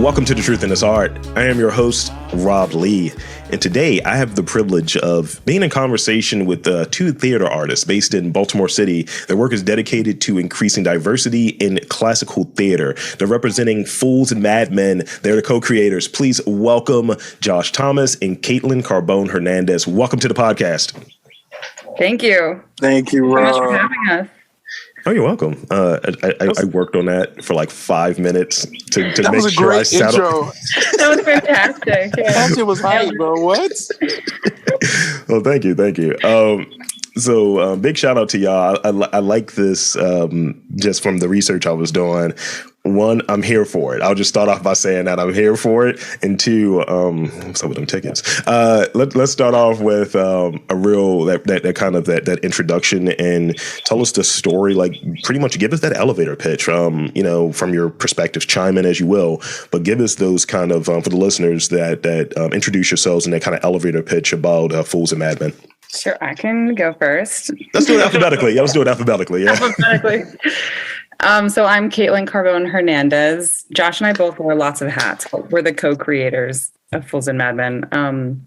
Welcome to The Truth in This Art. I am your host, Rob Lee, and today I have the privilege of being in conversation with two theater artists based in Baltimore City. Their work is dedicated to increasing diversity in classical theater. They're representing Fools and Madmen. They're the co-creators. Please welcome Josh Thomas and Caitlin Carbone Hernandez. Welcome to the podcast. Thank you. Thank you, Rob. Thank you so much for having us. Oh, you're welcome. I worked on that for like 5 minutes to that make was a sure great I settled. intro. That was fantastic. Yeah. That shit was hype, bro. What? Well, thank you. So big shout out to y'all. I like this just from the research I was doing. One, I'm here for it. I'll just start off by saying that I'm here for it. And two, what's up with them tickets? Let's start off with a real that kind of that introduction and tell us the story. Like pretty much give us that elevator pitch. From your perspective, chime in as you will, but give us those kind of for the listeners that introduce yourselves in that kind of elevator pitch about Fools and Madmen. Sure, I can go first. Let's do it alphabetically. Yeah, let's do it alphabetically. Yeah. Alphabetically. So I'm Caitlin Carbone Hernandez. Josh and I both wear lots of hats. We're the co-creators of Fools and Madmen.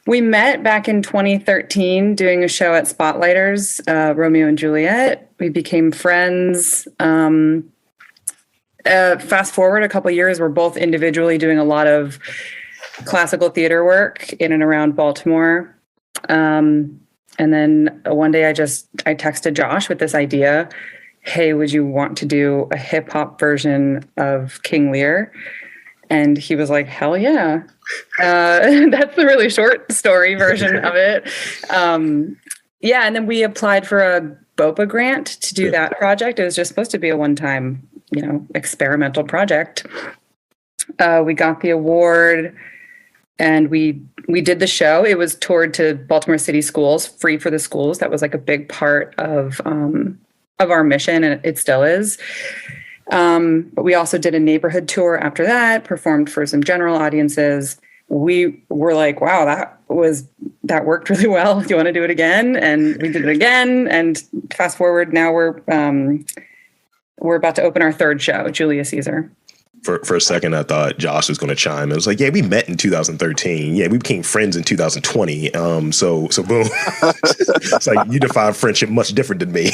We met back in 2013 doing a show at Spotlighters, Romeo and Juliet. We became friends. Fast forward a couple years, we're both individually doing a lot of classical theater work in and around Baltimore. And then one day I texted Josh with this idea. Hey, would you want to do a hip hop version of King Lear? And he was like, hell yeah. That's the really short story version of it. And then we applied for a BOPA grant to do that project. It was just supposed to be a one-time, experimental project. We got the award and we did the show. It was toured to Baltimore City schools, free for the schools. That was like a big part of our mission, and it still is. But we also did a neighborhood tour after that, performed for some general audiences. We were like, wow, that worked really well. Do you want to do it again? And we did it again. And fast forward, now we're about to open our third show, Julius Caesar. For a second, I thought Josh was going to chime. It was like, yeah, we met in 2013. Yeah, we became friends in 2020. So boom. It's like you define friendship much different than me.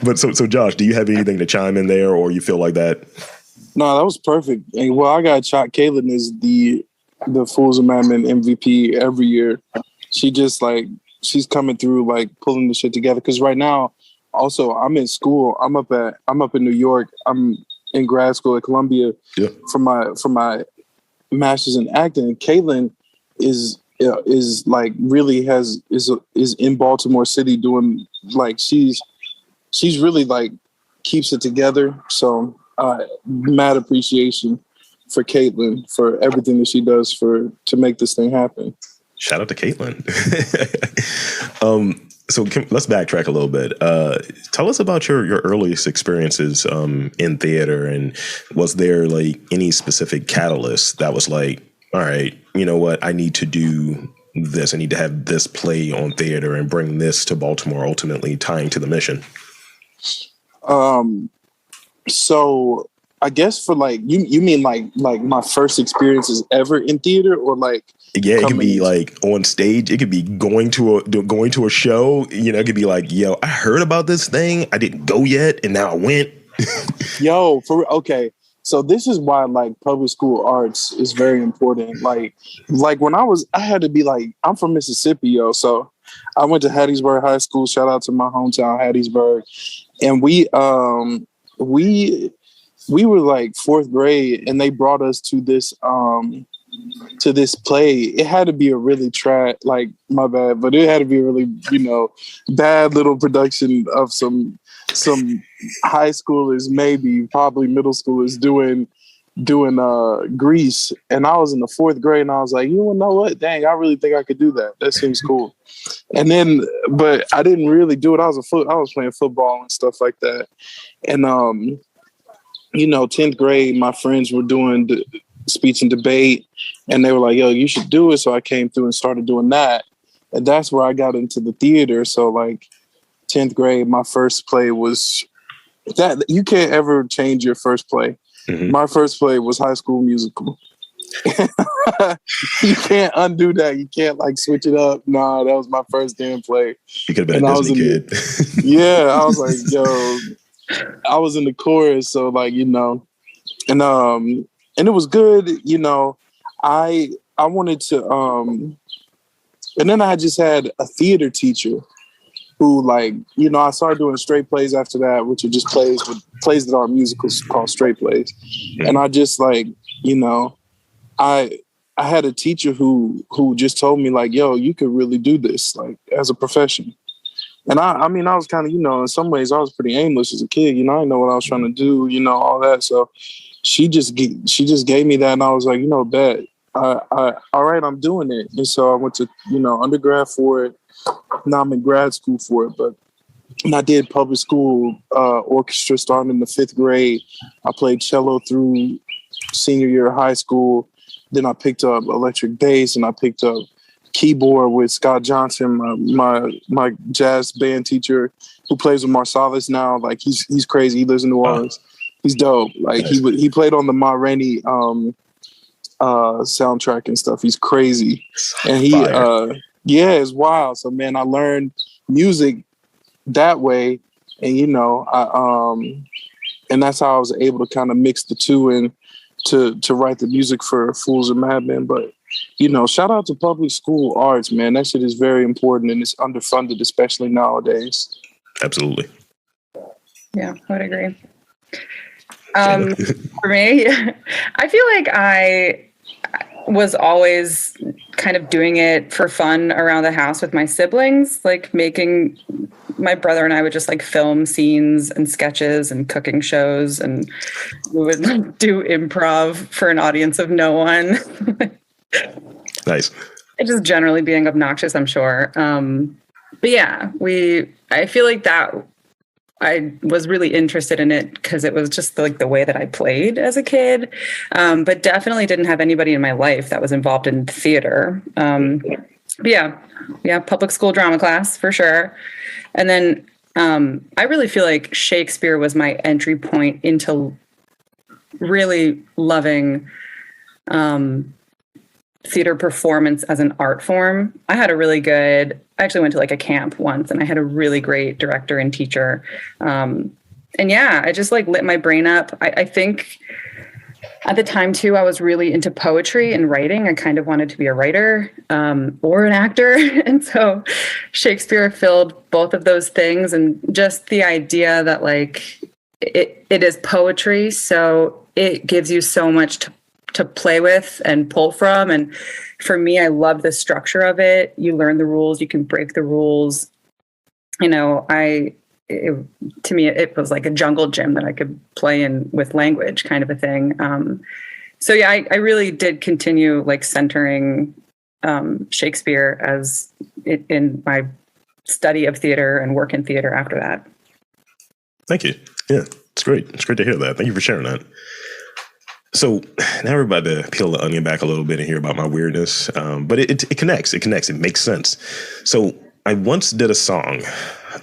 But so Josh, do you have anything to chime in there, or you feel like that? No, that was perfect. And well, I got shot. Caitlin is the Fools and Madmen MVP every year. She just she's coming through, pulling the shit together. Because right now, also, I'm in school. I'm up in New York. I'm in grad school at Columbia for my master's in acting. And Caitlin is in Baltimore City doing she's really keeps it together. So mad appreciation for Caitlin for everything that she does to make this thing happen. Shout out to Caitlin. So let's backtrack a little bit. Tell us about your earliest experiences in theater, and was there any specific catalyst that was like, all right, you know what, I need to do this. I need to have this play on theater and bring this to Baltimore, ultimately tying to the mission. So I guess for you mean my first experiences ever in theater, or yeah, it could be on stage. It could be going to a show. It could be yo, I heard about this thing. I didn't go yet, and now I went. Yo, okay. So this is why public school arts is very important. When I had to be I'm from Mississippi, yo. So I went to Hattiesburg High School. Shout out to my hometown, Hattiesburg. And we were fourth grade, and they brought us to this play. It had to be a really my bad, but it had to be a really bad little production of some high schoolers, probably middle schoolers doing Grease. And I was in the fourth grade, and I was like, you know what? Dang, I really think I could do that. That seems cool. And then, but I didn't really do it. I was playing football and stuff like that. And 10th grade, my friends were doing speech and debate, and they were like, yo, you should do it. So I came through and started doing that. And that's where I got into the theater. So 10th grade, my first play was that. You can't ever change your first play. My first play was High School Musical. You can't undo that. You can't like switch it up. Nah, that was my first damn play. You could have been a Disney kid. Yeah, I was like, yo, I was in the chorus, so like, you know, and it was good, you know. I wanted to and then I just had a theater teacher who, like, you know, I started doing straight plays after that, which are just plays that are musicals called straight plays. And I just, like, you know, I had a teacher who just told me, like, yo, you could really do this, like, as a profession. And I mean, I was kind of, you know, in some ways I was pretty aimless as a kid. You know, I didn't know what I was trying to do, you know, all that. So she just gave me that, and I was like, you know, bet. All right, I'm doing it. And so I went to, you know, undergrad for it. Now I'm in grad school for it. And I did public school orchestra starting in the 5th grade. I played cello through senior year of high school. Then I picked up electric bass, and I picked up keyboard with Scott Johnson, my jazz band teacher who plays with Marsalis now. Like, he's crazy. He lives in New Orleans. He's dope. Like, he played on the Ma Rainey soundtrack and stuff. He's crazy. And he it's wild. So man, I learned music that way, and you know, and that's how I was able to kind of mix the two and to write the music for Fools and Madmen. But you know, shout out to public school arts, man. That shit is very important, and it's underfunded, especially nowadays. Absolutely. Yeah, I would agree. For me, I feel like I was always kind of doing it for fun around the house with my siblings, like my brother and I would just like film scenes and sketches and cooking shows, and we would like do improv for an audience of no one. Nice. It just generally being obnoxious, I'm sure. But yeah, I feel like that I was really interested in it because it was just like the way that I played as a kid, but definitely didn't have anybody in my life that was involved in theater. But yeah, public school drama class for sure. And then I really feel like Shakespeare was my entry point into really loving theater performance as an art form. I actually went to like a camp once, and I had a really great director and teacher. And yeah, I just like lit my brain up. I think at the time too, I was really into poetry and writing. I kind of wanted to be a writer or an actor. And so Shakespeare filled both of those things, and just the idea that like it is poetry. So it gives you so much to play with and pull from. And for me, I love the structure of it. You learn the rules, you can break the rules. You know, to me, it was like a jungle gym that I could play in with language, kind of a thing. So yeah, I really did continue like centering Shakespeare as in my study of theater and work in theater after that. Thank you. Yeah, it's great. It's great to hear that. Thank you for sharing that. So now we're about to peel the onion back a little bit and hear about my weirdness. But it connects. It connects. It makes sense. So I once did a song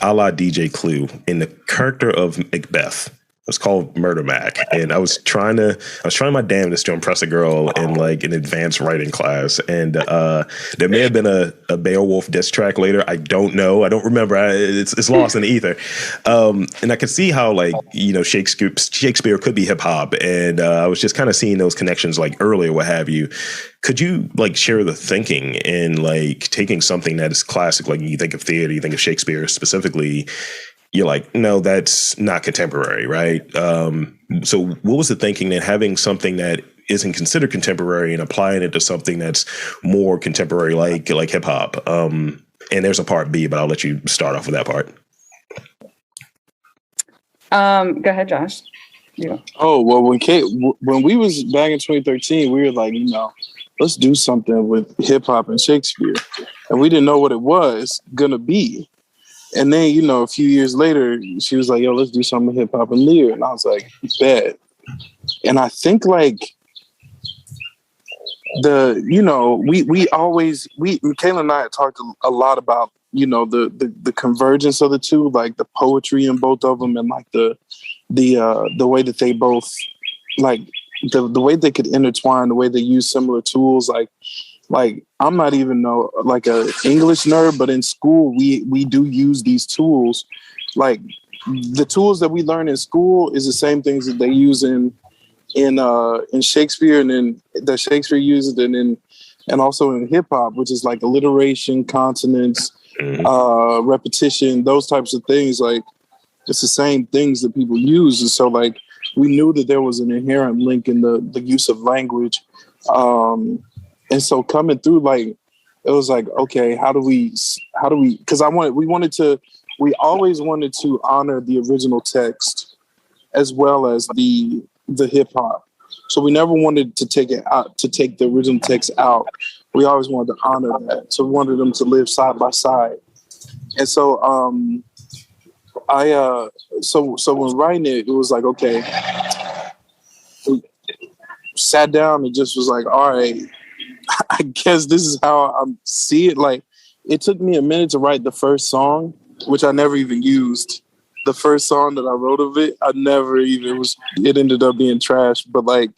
a la DJ Clue in the character of Macbeth. It was called Murder Mac, and I was trying my damnedest to impress a girl in like an advanced writing class. And there may have been a Beowulf diss track later. I don't know. I don't remember. It's lost in the ether. And I could see how like, you know, Shakespeare could be hip hop, and I was just kind of seeing those connections like earlier, what have you. Could you like share the thinking in like taking something that is classic, like you think of theater, you think of Shakespeare specifically, you're like, no, that's not contemporary, right? So what was the thinking that having something that isn't considered contemporary and applying it to something that's more contemporary, like hip hop? And there's a part B, but I'll let you start off with that part. Go ahead, Josh. Yeah. Oh, well, when we was back in 2013, we were like, you know, let's do something with hip hop and Shakespeare. And we didn't know what it was gonna be. And then, you know, a few years later, she was like, yo, let's do something with hip hop and Lear. And I was like, bet. And I think like Michaela and I had talked a lot about, you know, the convergence of the two, like the poetry in both of them, and like the way that they both like the way they could intertwine, the way they use similar tools, like I'm not even like a English nerd, but in school we do use these tools. Like the tools that we learn in school is the same things that they use in Shakespeare, and then that Shakespeare uses, and also in hip hop, which is like alliteration, consonants, repetition, those types of things. Like it's the same things that people use, and so like we knew that there was an inherent link in the use of language, and so coming through, like it was like, okay, how do we? Because we always wanted to honor the original text as well as the hip hop. So we never wanted to take the original text out. We always wanted to honor that. So we wanted them to live side by side. And so so when writing it, it was like, okay, we sat down and just was like, all right, I guess this is how I see it. Like it took me a minute to write the first song, which I never even used. The first song that I wrote of it, it ended up being trash. But like,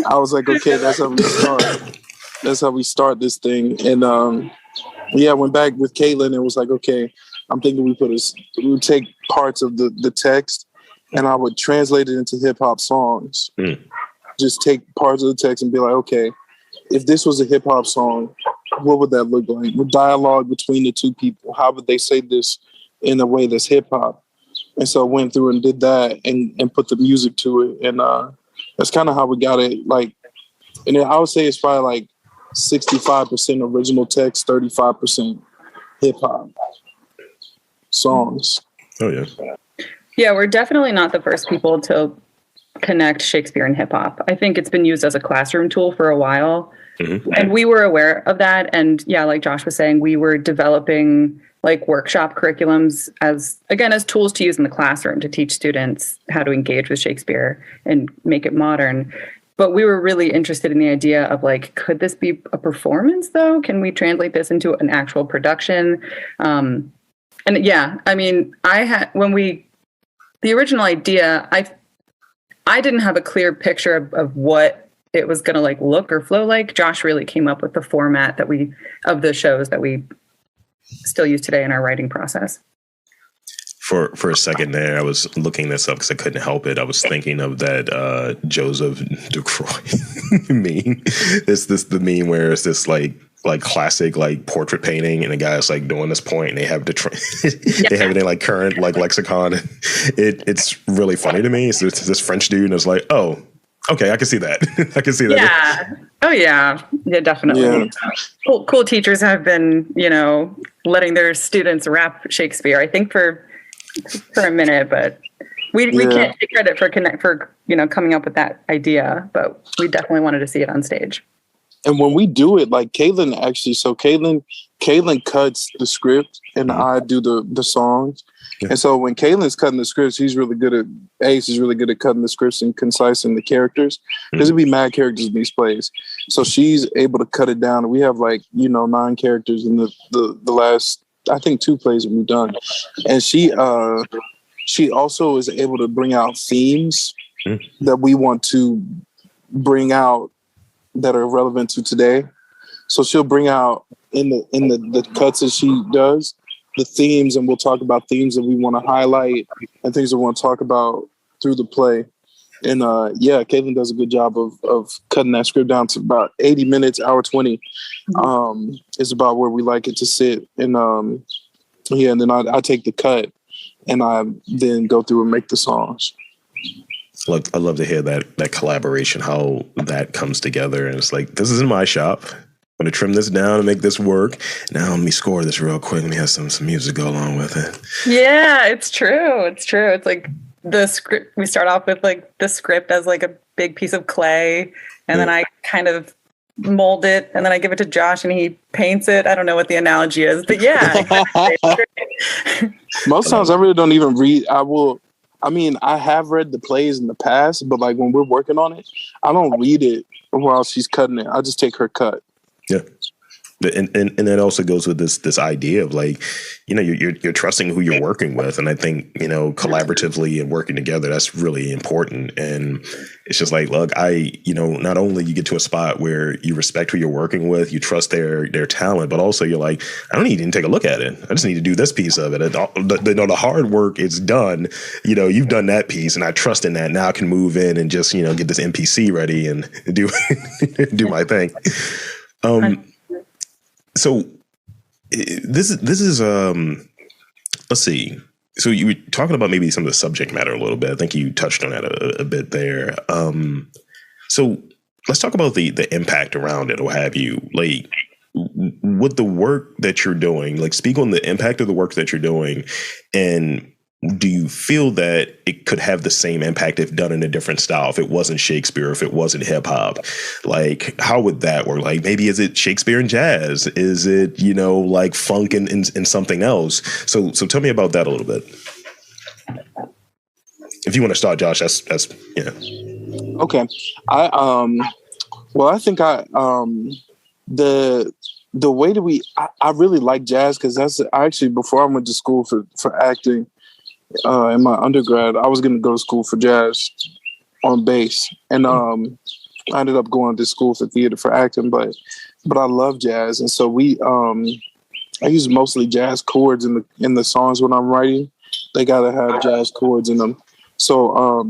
I was like, okay, that's how we start. That's how we start this thing. And I went back with Caitlin and was like, okay, I'm thinking we would take parts of the text and I would translate it into hip hop songs. Just take parts of the text and be like, okay, if this was a hip hop song, what would that look like? With dialogue between the two people, how would they say this in a way that's hip hop? And so I went through and did that and put the music to it. And that's kind of how we got it. Like, and I would say it's probably like 65% original text, 35% hip hop songs. Oh, yeah. Yeah, we're definitely not the first people to connect Shakespeare and hip hop. I think it's been used as a classroom tool for a while. And we were aware of that. And yeah, like Josh was saying, we were developing like workshop curriculums as tools to use in the classroom to teach students how to engage with Shakespeare and make it modern. But we were really interested in the idea of like, could this be a performance though? Can we translate this into an actual production? And yeah, I mean, the original idea, I didn't have a clear picture of what it was going to like look or flow like. Josh really came up with the format of the shows that we still use today in our writing process. For a second there, I was looking this up because I couldn't help it. I was thinking of that Joseph DeCroix meme. The meme where it's this like classic like portrait painting, and the guy's like doing this point, and they have they have it in like current like lexicon. It's really funny to me. So it's this French dude, and it's like, oh, okay, I can see that. I can see that. Yeah. Oh yeah. Yeah, definitely. Yeah. Cool teachers have been, letting their students rap Shakespeare, I think for a minute, but we can't take credit for coming up with that idea, but we definitely wanted to see it on stage. And when we do it, like Caitlin cuts the script and I do the songs. Yeah. And so when Caitlin's cutting the scripts, she's really good at cutting the scripts and concising the characters. There's gonna be mad characters in these plays. So she's able to cut it down. We have 9 characters in the last, I think, 2 plays that we've done. And she also is able to bring out themes that we want to bring out that are relevant to today. So she'll bring out in the cuts that she does the themes, and we'll talk about themes that we want to highlight and things that we want to talk about through the play. And Caitlin does a good job of cutting that script down to about 80 minutes, hour 20. Is about where we like it to sit. And and then I take the cut and I then go through and make the songs. I love to hear that collaboration, how that comes together. And it's like, this is in my shop. I'm going to trim this down and make this work. Now let me score this real quick. Let me have some music go along with it. Yeah, it's true. It's true. It's like the script. We start off with like the script as like a big piece of clay. And then I kind of mold it. And then I give it to Josh and he paints it. I don't know what the analogy is, but yeah. Most times I really don't even read. I have read the plays in the past, but like when we're working on it, I don't read it while she's cutting it. I just take her cut. Yeah. And it also goes with this idea of like, you know, you're trusting who you're working with. And I think, you know, collaboratively and working together, that's really important. And it's just like, look, not only you get to a spot where you respect who you're working with, you trust their talent, but also you're like, I don't need to even take a look at it. I just need to do this piece of it. And the hard work is done. You know, you've done that piece and I trust in that. Now I can move in and just, you know, get this NPC ready and do do my thing. So this is let's see. So you were talking about maybe some of the subject matter a little bit. I think you touched on that a bit there. So let's talk about the impact around it, or have you, like, with the work that you're doing, like, speak on the impact of the work that you're doing, and do you feel that it could have the same impact if done in a different style, if it wasn't Shakespeare, if it wasn't hip hop? Like, how would that work? Like, maybe is it Shakespeare and jazz? Is it, you know, like funk and something else? So tell me about that a little bit. If you want to start, Josh, that's yeah. Okay. I think the way that I really like jazz, because I actually, before I went to school for acting, in my undergrad, I was going to go to school for jazz on bass, and I ended up going to school for theater for acting. But I love jazz, and so I use mostly jazz chords in the songs when I'm writing. They gotta have jazz chords in them. So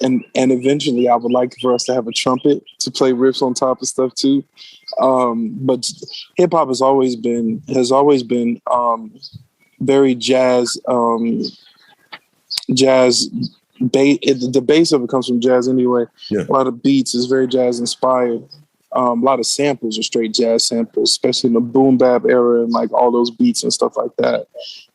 and eventually, I would like for us to have a trumpet to play riffs on top of stuff too. But hip hop has always been very jazz. Jazz the bass of it comes from jazz anyway. Yeah. A lot of beats is very jazz inspired. A lot of samples are straight jazz samples, especially in the boom bap era and like all those beats and stuff like that.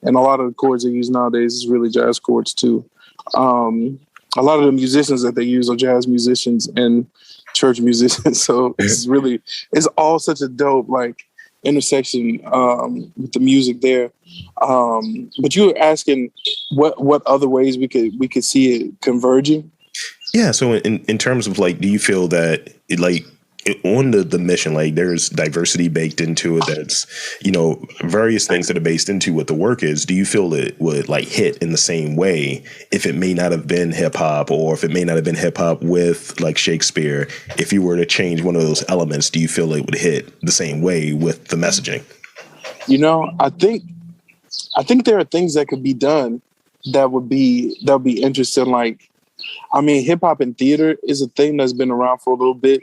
And a lot of the chords they use nowadays is really jazz chords too. A lot of the musicians that they use are jazz musicians and church musicians. So it's all such a dope like intersection with the music there. But you were asking what other ways we could see it converging. Yeah. So in terms of like, do you feel that on the mission, like there's diversity baked into it, that's, you know, various things that are based into what the work is? Do you feel it would like hit in the same way if it may not have been hip hop, or if it may not have been hip hop with like Shakespeare? If you were to change one of those elements, do you feel it would hit the same way with the messaging? You know, I think there are things that could be done that would be interesting. Like, I mean, hip hop and theater is a thing that's been around for a little bit.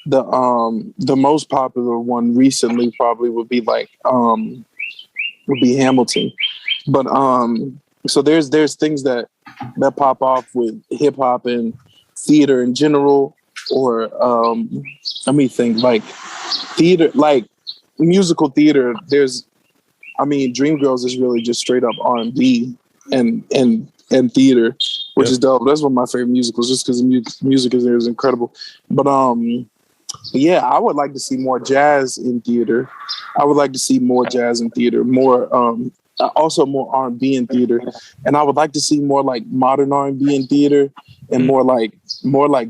The most popular one recently probably would be Hamilton. But so there's things that pop off with hip hop and theater in general, or let me think, like theater, like musical theater. Dreamgirls is really just straight up R&B and theater, which is dope. That's one of my favorite musicals, just because the music is incredible. But yeah, I would like to see more jazz in theater. I would like to see more jazz in theater, more also more R&B in theater, and I would like to see more like modern R&B in theater, and more like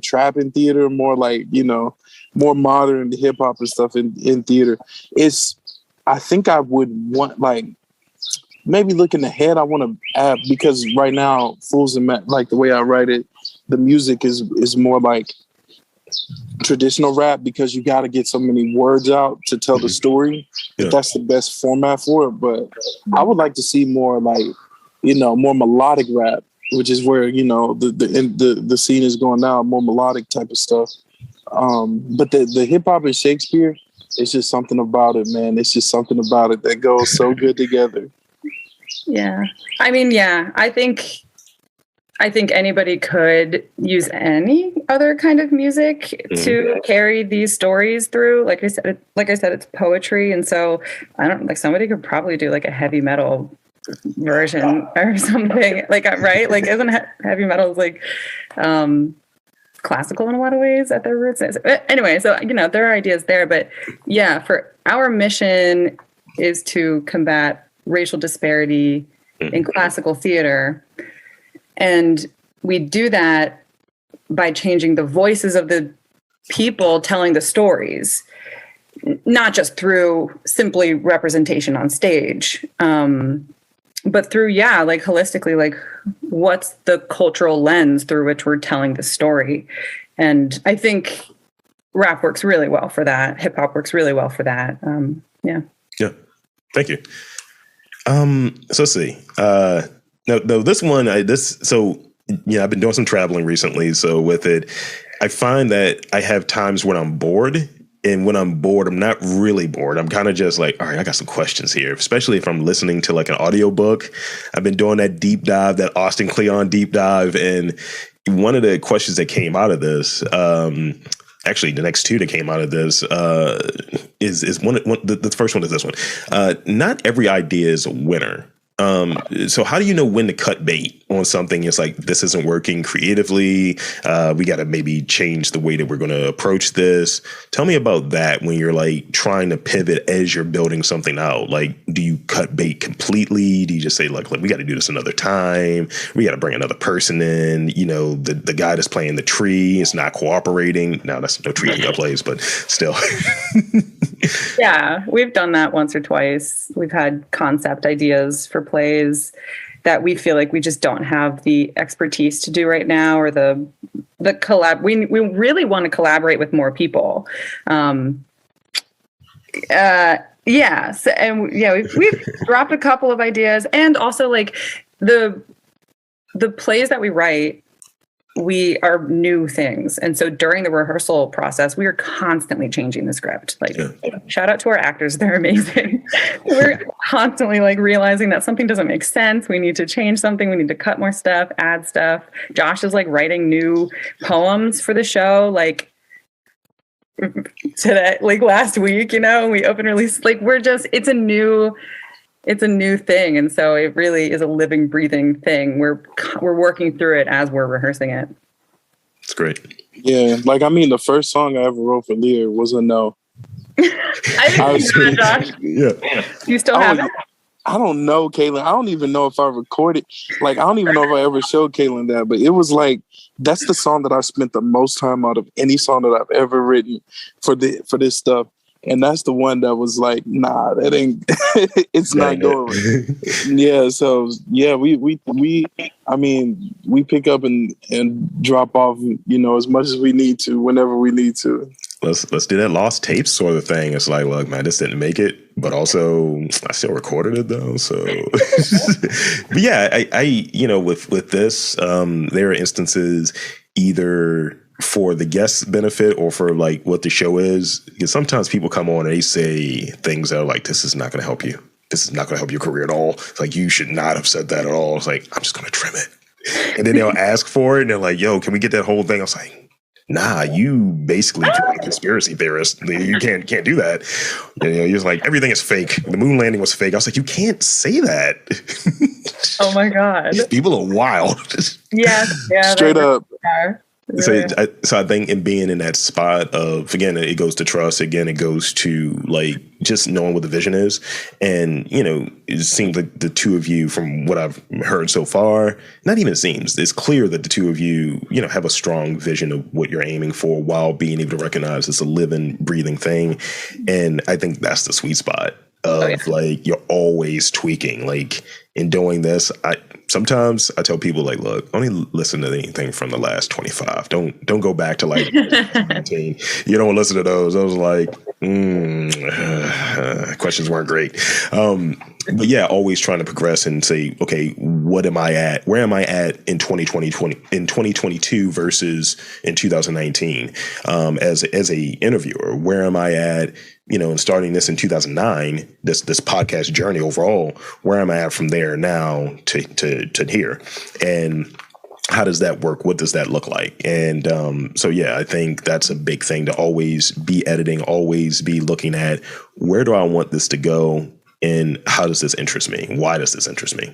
trap in theater, more like, you know, more modern hip hop and stuff in theater. I think I would want, like, maybe looking ahead, I want to add, because right now, Fools and Madmen, like the way I write it, the music is more like traditional rap, because you got to get so many words out to tell the story. Yeah. That's the best format for it. But I would like to see more like, you know, more melodic rap, which is where, you know, the scene is going now, more melodic type of stuff. But the hip hop and Shakespeare, it's just something about it, man. It's just something about it that goes so good together. Yeah. I mean, yeah, I think anybody could use any other kind of music to carry these stories through. Like I said, it's poetry. And so somebody could probably do like a heavy metal version or something, like, right? Like, isn't heavy metal like, classical in a lot of ways at their roots? Anyway, so, you know, there are ideas there, but yeah, for our mission is to combat racial disparity in classical theater. And we do that by changing the voices of the people telling the stories. not just through simply representation on stage, but through, like holistically, like what's the cultural lens through which we're telling the story. And I think rap works really well for that. Hip hop works really well for that. Yeah. Thank you. So let's see. No, this one, I've been doing some traveling recently. So with it, I find that I have times when I'm bored. And when I'm bored, I'm not really bored. I'm kind of just like, all right, I got some questions here, especially if I'm listening to like an audiobook. I've been doing that deep dive, that Austin Kleon deep dive. And one of the questions that came out of this, actually the next two that came out of this, is the first one is this one. Not every idea is a winner. So how do you know when to cut bait on something? It's like, this isn't working creatively. We got to maybe change the way that we're going to approach this. Tell me about that when you're like trying to pivot as you're building something out. Like, do you cut bait completely? Do you just say, look, we got to do this another time. We got to bring another person in. You know, the guy that's playing the tree is not cooperating. Now that's no tree plays, but still. Yeah, we've done that once or twice. We've had concept ideas for plays that we feel like we just don't have the expertise to do right now, or the collab. We really want to collaborate with more people. Yes, and we've dropped a couple of ideas, and also like the plays that we write, we are new things. And so during the rehearsal process, we are constantly changing the script. Like, shout out to our actors. They're amazing. We're constantly like realizing that something doesn't make sense. We need to change something. We need to cut more stuff, add stuff. Josh is like writing new poems for the show. Like today, like last week, we open release, like it's a new thing. And so it really is a living, breathing thing. We're working through it as we're rehearsing it. It's great. Yeah. Like, I mean, the first song I ever wrote for Lear was a no. I didn't know that, Josh. Yeah. You still have it? I don't know, Caitlin. I don't even know if I recorded. Like, I don't even know if I ever showed Caitlin that. But it was like, that's the song that I spent the most time out of any song that I've ever written for this stuff. And that's the one that was like, nah, that ain't, it's not going. Yeah. So yeah, we pick up and drop off, as much as we need to, whenever we need to. Let's do that lost tapes sort of thing. It's like, look, man, this didn't make it, but also I still recorded it though. So, but yeah, I with this, there are instances either for the guest's benefit or for like what the show is, because sometimes people come on and they say things that are like, this is not going to help you. This is not going to help your career at all. It's like, you should not have said that at all. It's like, I'm just going to trim it. And then they'll ask for it and they're like, yo, can we get that whole thing? I was like, nah, you basically a conspiracy theorist. You can't do that. You're just like, everything is fake. The moon landing was fake. I was like, you can't say that. Oh my God. People are wild. Yeah. Straight up. So I think in being in that spot of, again, it goes to trust. Again, it goes to like just knowing what the vision is. And, it seems like the two of you, from what I've heard so far, not even it seems, it's clear that the two of you, have a strong vision of what you're aiming for while being able to recognize it's a living, breathing thing. And I think that's the sweet spot of like, you're always tweaking. Like in doing this, sometimes I tell people like, look, only listen to anything from the last 25. Don't go back to like 19. You don't listen to those. I was like, questions weren't great. But yeah, always trying to progress and say, okay, what am I at? Where am I at in 2022 versus in 2019? As a interviewer, where am I at? And starting this in 2009, this podcast journey overall, where am I at from there now to here? And how does that work? What does that look like? And so, yeah, I think that's a big thing, to always be editing, always be looking at, where do I want this to go? And how does this interest me? Why does this interest me?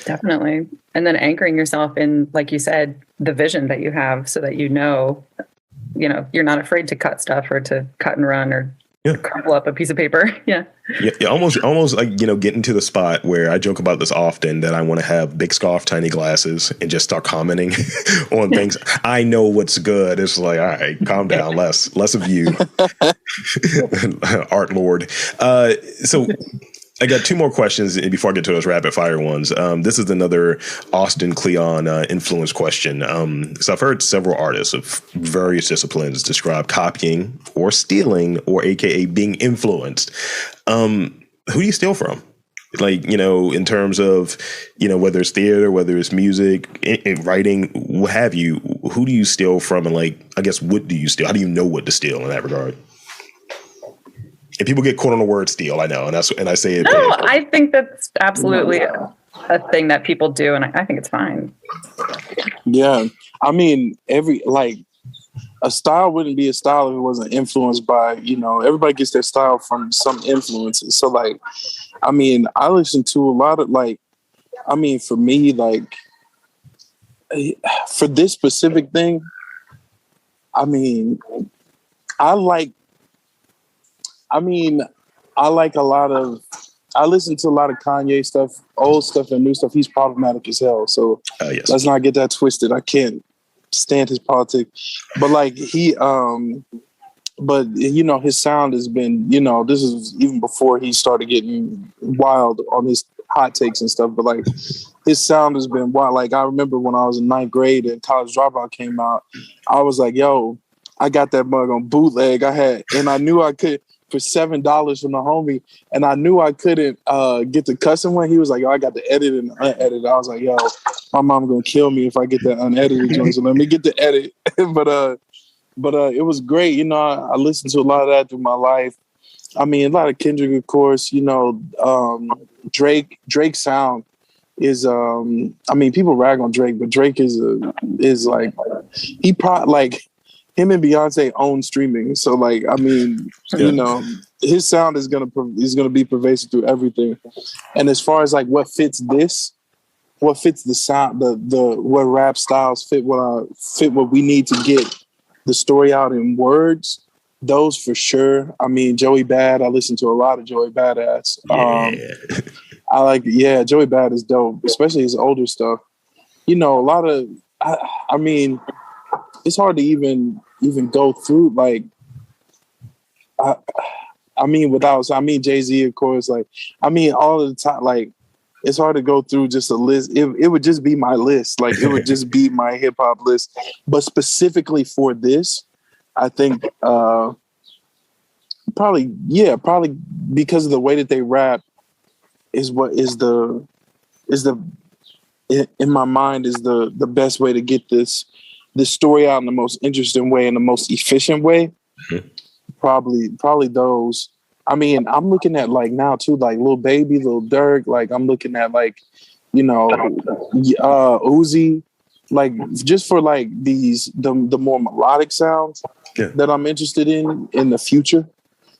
Definitely. And then anchoring yourself in, like you said, the vision that you have, so that you're not afraid to cut stuff or to cut and run or Yeah. Crumple up a piece of paper. Yeah. Yeah, almost like, getting to the spot where I joke about this often, that I want to have big scarf, tiny glasses, and just start commenting on things. I know what's good. It's like, all right, calm down, less of you, art lord. So I got two more questions before I get to those rapid fire ones. This is another Austin Kleon influence question. So I've heard several artists of various disciplines describe copying or stealing, or AKA being influenced. Who do you steal from? Like, in terms of, whether it's theater, whether it's music, in writing, what have you, who do you steal from? And like, I guess, what do you steal? How do you know what to steal in that regard? And people get caught on the word steal, I know, and I say it. No, I think that's absolutely a thing that people do, and I think it's fine. Yeah, I mean, a style wouldn't be a style if it wasn't influenced by, everybody gets their style from some influences. So like, I mean, I listen to a lot of for me, like, for this specific thing, I mean, I listen to a lot of Kanye stuff, old stuff and new stuff. He's problematic as hell. So yes. Let's not get that twisted. I can't stand his politics. But like his sound has been, this is even before he started getting wild on his hot takes and stuff. But like his sound has been wild. Like I remember when I was in 9th grade and College Dropout came out, I was like, yo, I got that mug on bootleg. And I knew I could for $7 from the homie, and I knew I couldn't get the custom one. He was like, yo, I got the edited and unedited. I was like, yo, my mom gonna kill me if I get that unedited joint, so let me get the edit. but it was great. I listened to a lot of that through my life. I mean, a lot of Kendrick, of course, Drake's sound is people rag on Drake, but Drake is like, he probably like, him and Beyonce own streaming, so like, I mean, his sound is gonna be pervasive through everything. And as far as like what fits the sound, what rap styles fit what we need to get the story out in words, those for sure. I mean, Joey Bad, I listen to a lot of Joey Badass. I like, Joey Bad is dope, especially his older stuff. A lot of, I mean, it's hard to even go through, like, Jay-Z, of course, like, all of the time, like, it's hard to go through just a list. It would just be my list. Like, it would just be my hip hop list. But specifically for this, I think, probably because of the way that they rap is what is in my mind is the best way to get this story out in the most interesting way and the most efficient way. Mm-hmm. Probably those. I mean, I'm looking at like now too, like Lil Baby, Lil Durk. Like I'm looking at like, Uzi, like just for like the more melodic sounds that I'm interested in the future,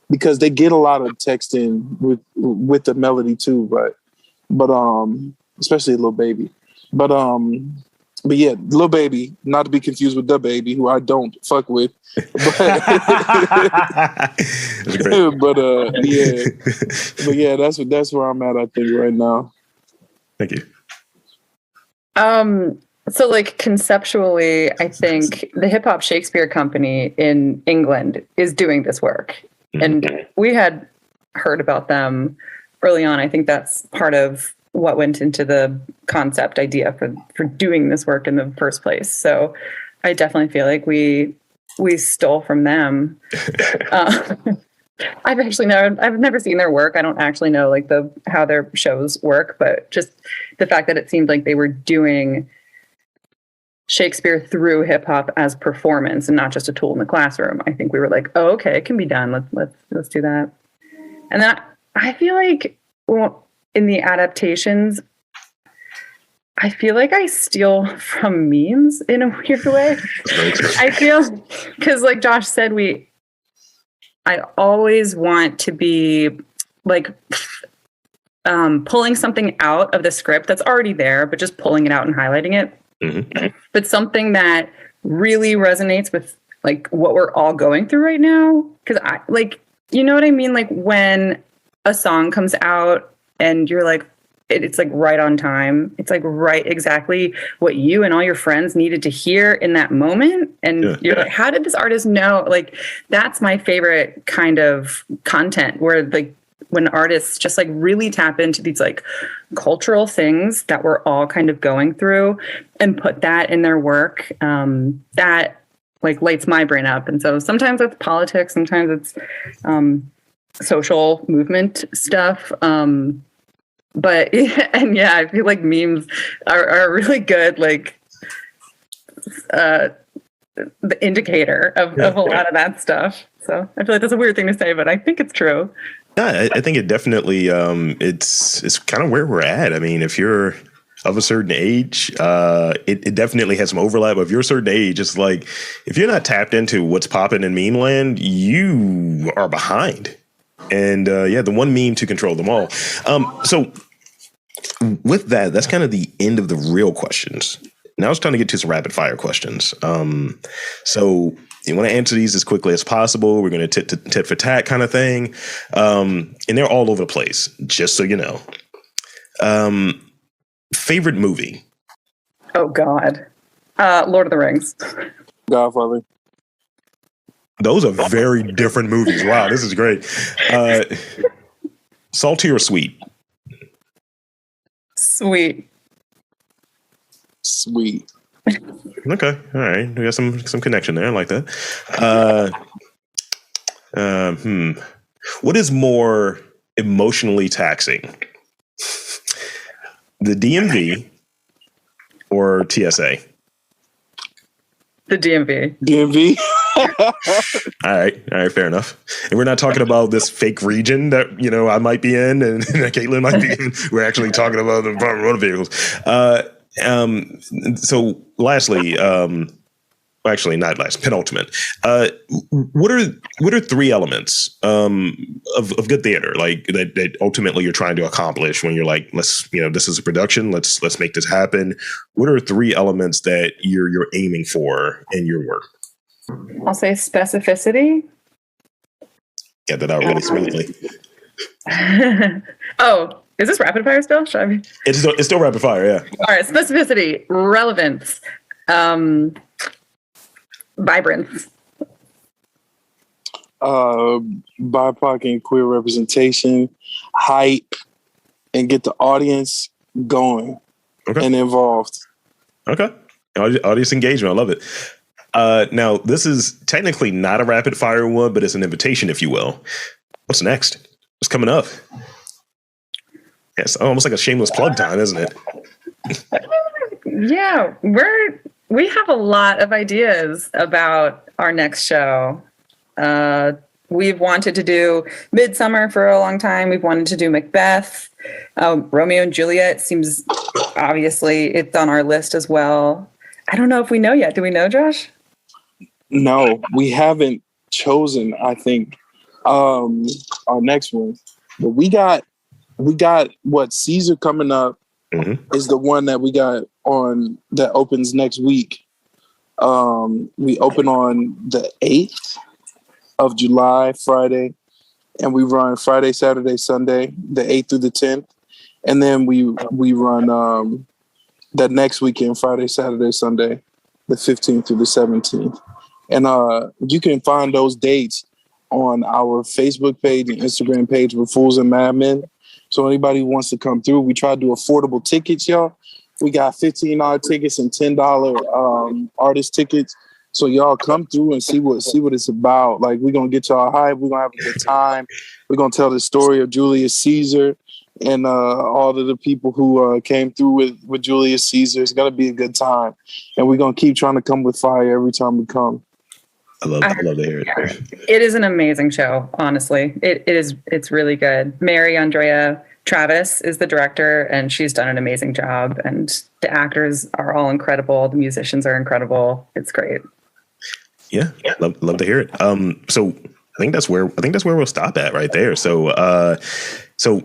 because they get a lot of text in with the melody too, but especially Lil Baby, but yeah, Lil Baby, not to be confused with the Baby, who I don't fuck with. But yeah, that's where I'm at, I think, right now. Thank you. So like conceptually, I think the Hip Hop Shakespeare Company in England is doing this work. Mm-hmm. And we had heard about them early on. I think that's part of what went into the concept idea for doing this work in the first place. So I definitely feel like we stole from them. I've never seen their work. I don't actually know like how their shows work, but just the fact that it seemed like they were doing Shakespeare through hip hop as performance and not just a tool in the classroom. I think we were like, oh, okay, it can be done. Let's do that. And then I feel like, well, in the adaptations, I feel like I steal from memes in a weird way. I feel, because like Josh said, I always want to be like pulling something out of the script that's already there, but just pulling it out and highlighting it. Mm-hmm. But something that really resonates with like what we're all going through right now. Because You know what I mean? Like when a song comes out and you're like, it's like right on time. It's like right exactly what you and all your friends needed to hear in that moment. And you're like, how did this artist know? Like, that's my favorite kind of content, where like when artists just like really tap into these like cultural things that we're all kind of going through and put that in their work. That like lights my brain up. And so sometimes it's politics, sometimes it's social movement stuff. But and yeah, I feel like memes are really good, like the indicator of a lot of that stuff. So I feel like that's a weird thing to say, but I think it's true. Yeah, I think it definitely it's kind of where we're at. I mean, if you're of a certain age, it definitely has some overlap. If you're a certain age, it's like if you're not tapped into what's popping in meme land, you are behind. And the one meme to control them all. So with that, that's kind of the end of the real questions. Now it's time to get to some rapid fire questions. So you want to answer these as quickly as possible. We're going to tit for tat kind of thing. And they're all over the place, just so you know. Favorite movie? Oh, God. Lord of the Rings. Godfather. Those are very different movies. Wow, this is great. Salty or sweet? Sweet. Sweet. Okay, all right. We got some connection there. I like that. What is more emotionally taxing? The DMV or TSA? The DMV. DMV. All right, fair enough. And we're not talking about this fake region that I might be in and Caitlin might be in. We're actually talking about the motor vehicles. So, lastly, actually not last, penultimate. What are three elements of good theater, like that ultimately you're trying to accomplish when you're like, let's this is a production, let's make this happen. What are three elements that you're aiming for in your work? I'll say specificity. Get that out really smoothly. Oh, is this rapid fire still? It's still rapid fire, yeah. All right, specificity, relevance, vibrance. BIPOC and queer representation, hype, and get the audience going and involved. Okay. Audience engagement. I love it. Now, this is technically not a rapid fire one, but it's an invitation, if you will. What's next? What's coming up? It's almost like a shameless plug time, isn't it? Yeah, we have a lot of ideas about our next show. We've wanted to do Midsummer for a long time. We've wanted to do Macbeth. Romeo and Juliet seems, obviously, it's on our list as well. I don't know if we know yet. Do we know, Josh? No, we haven't chosen, I think, our next one. But we got what Caesar coming up is the one that we got on that opens next week. We open on the 8th of July, Friday, and we run Friday, Saturday, Sunday, the 8th through the 10th. And then we run that next weekend, Friday, Saturday, Sunday, the 15th through the 17th. And you can find those dates on our Facebook page and Instagram page with Fools and Madmen. So anybody who wants to come through, we try to do affordable tickets, y'all. We got $15 tickets and $10 artist tickets. So y'all come through and see what it's about. Like, we're going to get y'all hype. We're going to have a good time. We're going to tell the story of Julius Caesar and all of the people who came through with Julius Caesar. It's going to be a good time. And we're going to keep trying to come with fire every time we come. I love to hear it. It is an amazing show, honestly. It's really good. Mary Andrea Travis is the director, and she's done an amazing job. And the actors are all incredible. The musicians are incredible. It's great. Yeah, love to hear it. So I think that's where we'll stop at right there. So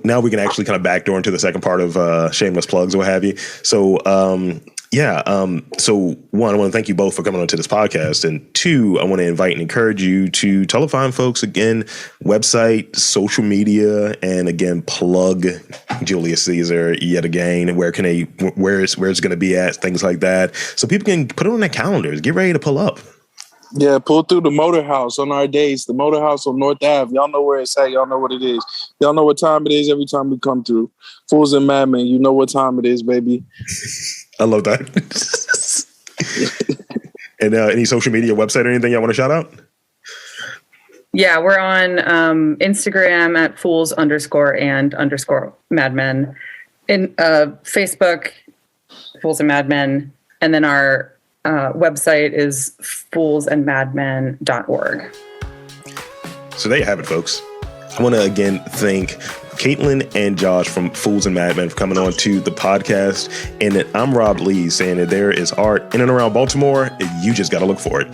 now we can actually kind of backdoor into the second part of shameless plugs or what have you. So Yeah. So one, I want to thank you both for coming on to this podcast. And two, I want to invite and encourage you to tell fine folks again, website, social media, and again, plug Julius Caesar yet again. Where it's going to be at, things like that. So people can put it on their calendars, get ready to pull up. Yeah, pull through the Motor House on our days. The Motor House on North Ave. Y'all know where it's at. Y'all know what it is. Y'all know what time it is every time we come through. Fools and Madmen, you know what time it is, baby. I love that. And any social media, website, or anything y'all want to shout out? Yeah, we're on Instagram at Fools_and_Madmen. In Facebook, Fools and Madmen. And then our website is foolsandmadmen.org. So there you have it, folks. I want to again thank Caitlin and Josh from Fools and Madmen for coming on to the podcast. And I'm Rob Lee saying that there is art in and around Baltimore. You just got to look for it.